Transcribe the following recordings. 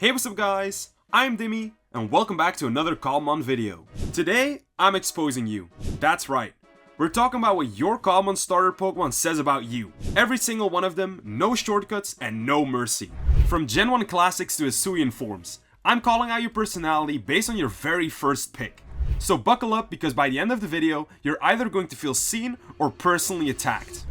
Hey, what's up guys? I'm Dimmy, and welcome back to another Cobblemon video. Today, I'm exposing you. That's right. We're talking about what your Cobblemon starter Pokemon says about you. Every single one of them, no shortcuts and no mercy. From Gen 1 Classics to Hisuian forms, I'm calling out your personality based on your very first pick. So buckle up because by the end of the video, you're either going to feel seen or personally attacked.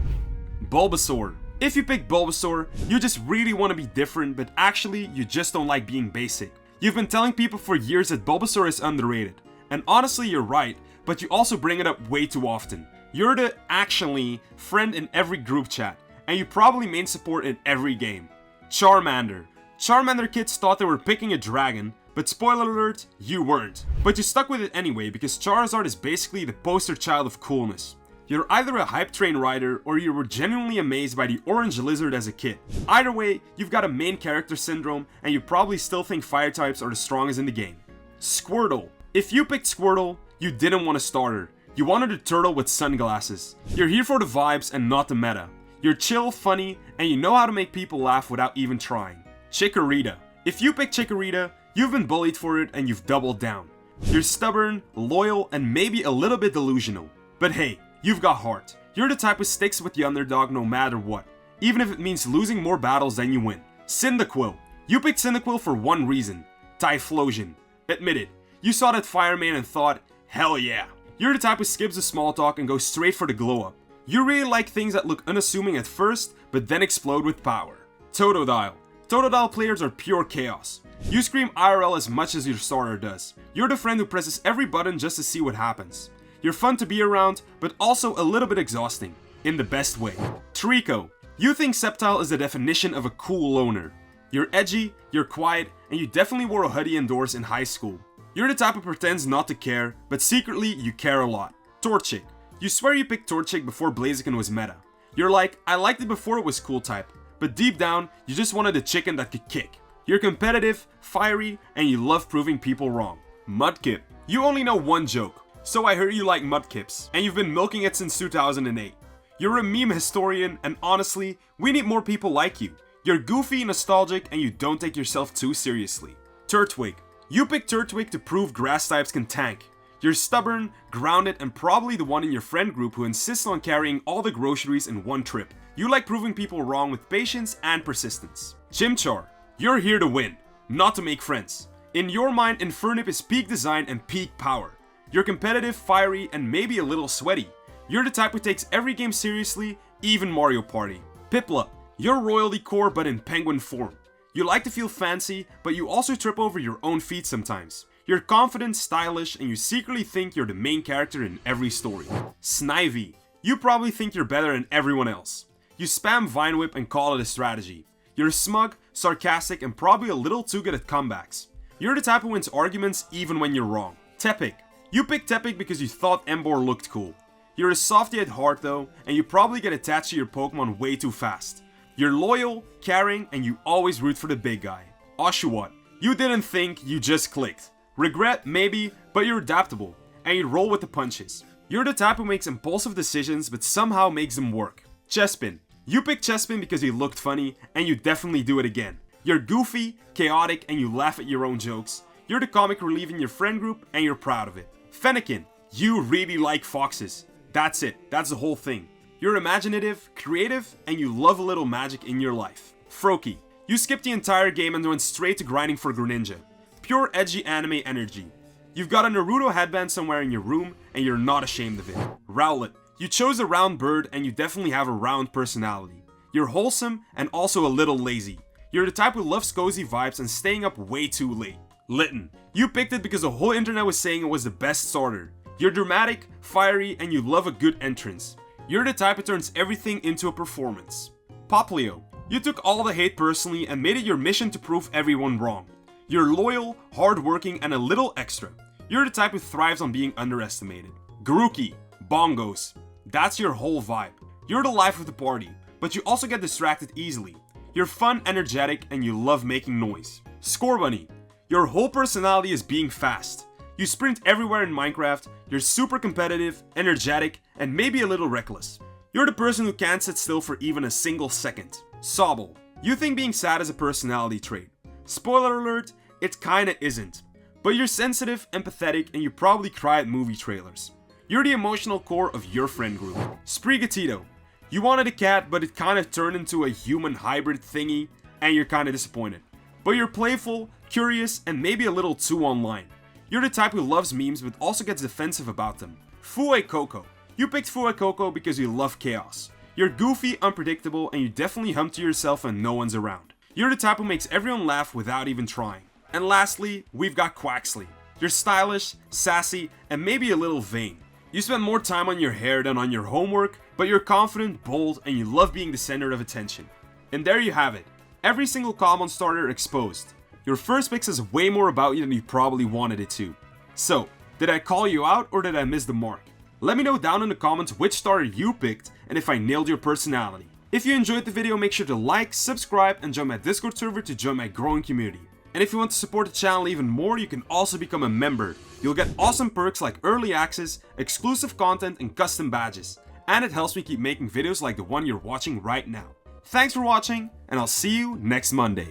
Bulbasaur. If you pick Bulbasaur, you just really want to be different, but actually you just don't like being basic. You've been telling people for years that Bulbasaur is underrated, and honestly you're right, but you also bring it up way too often. You're the actually friend in every group chat, and you probably main support in every game. Charmander. Charmander kids thought they were picking a dragon, but spoiler alert, you weren't. But you stuck with it anyway because Charizard is basically the poster child of coolness. You're either a hype train rider or you were genuinely amazed by the orange lizard as a kid. Either way, you've got a main character syndrome and you probably still think fire types are the strongest in the game. Squirtle. If you picked Squirtle, you didn't want a starter. You wanted a turtle with sunglasses. You're here for the vibes and not the meta. You're chill, funny, and you know how to make people laugh without even trying. Chikorita. If you picked Chikorita, you've been bullied for it and you've doubled down. You're stubborn, loyal, and maybe a little bit delusional. But hey, you've got heart. You're the type who sticks with the underdog no matter what, even if it means losing more battles than you win. Cyndaquil. You picked Cyndaquil for one reason. Typhlosion. Admit it, you saw that fireman and thought, hell yeah. You're the type who skips the small talk and goes straight for the glow up. You really like things that look unassuming at first, but then explode with power. Totodile. Totodile players are pure chaos. You scream IRL as much as your starter does. You're the friend who presses every button just to see what happens. You're fun to be around, but also a little bit exhausting, in the best way. Trico. You think Sceptile is the definition of a cool loner. You're edgy, you're quiet, and you definitely wore a hoodie indoors in high school. You're the type who pretends not to care, but secretly you care a lot. Torchic. You swear you picked Torchic before Blaziken was meta. You're like, I liked it before it was cool type, but deep down, you just wanted a chicken that could kick. You're competitive, fiery, and you love proving people wrong. Mudkip. You only know one joke. So I heard you like Mudkips, and you've been milking it since 2008. You're a meme historian, and honestly, we need more people like you. You're goofy, nostalgic, and you don't take yourself too seriously. Turtwig. You picked Turtwig to prove grass types can tank. You're stubborn, grounded, and probably the one in your friend group who insists on carrying all the groceries in one trip. You like proving people wrong with patience and persistence. Chimchar. You're here to win, not to make friends. In your mind, Infernip is peak design and peak power. You're competitive, fiery, and maybe a little sweaty. You're the type who takes every game seriously, even Mario Party. Piplup. You're royalty core but in penguin form. You like to feel fancy, but you also trip over your own feet sometimes. You're confident, stylish, and you secretly think you're the main character in every story. Snivy. You probably think you're better than everyone else. You spam Vine Whip and call it a strategy. You're smug, sarcastic, and probably a little too good at comebacks. You're the type who wins arguments even when you're wrong. Tepig. You picked Tepig because you thought Emboar looked cool. You're a softy at heart though, and you probably get attached to your Pokemon way too fast. You're loyal, caring, and you always root for the big guy. Oshawott. You didn't think, you just clicked. Regret, maybe, but you're adaptable, and you roll with the punches. You're the type who makes impulsive decisions but somehow makes them work. Chespin. You picked Chespin because he looked funny, and you definitely do it again. You're goofy, chaotic, and you laugh at your own jokes. You're the comic relief in your friend group, and you're proud of it. Fennekin. You really like foxes. That's it. That's the whole thing. You're imaginative, creative, and you love a little magic in your life. Froakie. You skipped the entire game and went straight to grinding for Greninja. Pure edgy anime energy. You've got a Naruto headband somewhere in your room, and you're not ashamed of it. Rowlet. You chose a round bird, and you definitely have a round personality. You're wholesome, and also a little lazy. You're the type who loves cozy vibes and staying up way too late. Litten. You picked it because the whole internet was saying it was the best starter. You're dramatic, fiery, and you love a good entrance. You're the type who turns everything into a performance. Poplio. You took all the hate personally and made it your mission to prove everyone wrong. You're loyal, hardworking, and a little extra. You're the type who thrives on being underestimated. Grookey. Bongos. That's your whole vibe. You're the life of the party, but you also get distracted easily. You're fun, energetic, and you love making noise. Scorbunny. Your whole personality is being fast. You sprint everywhere in Minecraft, you're super competitive, energetic, and maybe a little reckless. You're the person who can't sit still for even a single second. Sobble. You think being sad is a personality trait, Spoiler alert, it kinda isn't. But you're sensitive, empathetic, and you probably cry at movie trailers. You're the emotional core of your friend group. Sprigatito. You wanted a cat, but it kinda turned into a human hybrid thingy, and you're kinda disappointed. But you're playful, curious, and maybe a little too online. You're the type who loves memes but also gets defensive about them. Fuecoco. You picked Fuecoco because you love chaos. You're goofy, unpredictable, and you definitely hum to yourself when no one's around. You're the type who makes everyone laugh without even trying. And lastly, we've got Quaxley. You're stylish, sassy, and maybe a little vain. You spend more time on your hair than on your homework, but you're confident, bold, and you love being the center of attention. And there you have it. Every single Cobblemon starter exposed. Your first pick says way more about you than you probably wanted it to. So, did I call you out or did I miss the mark? Let me know down in the comments which starter you picked and if I nailed your personality. If you enjoyed the video, make sure to like, subscribe, and join my Discord server to join my growing community. And if you want to support the channel even more, you can also become a member. You'll get awesome perks like early access, exclusive content, and custom badges. And it helps me keep making videos like the one you're watching right now. Thanks for watching, and I'll see you next Monday.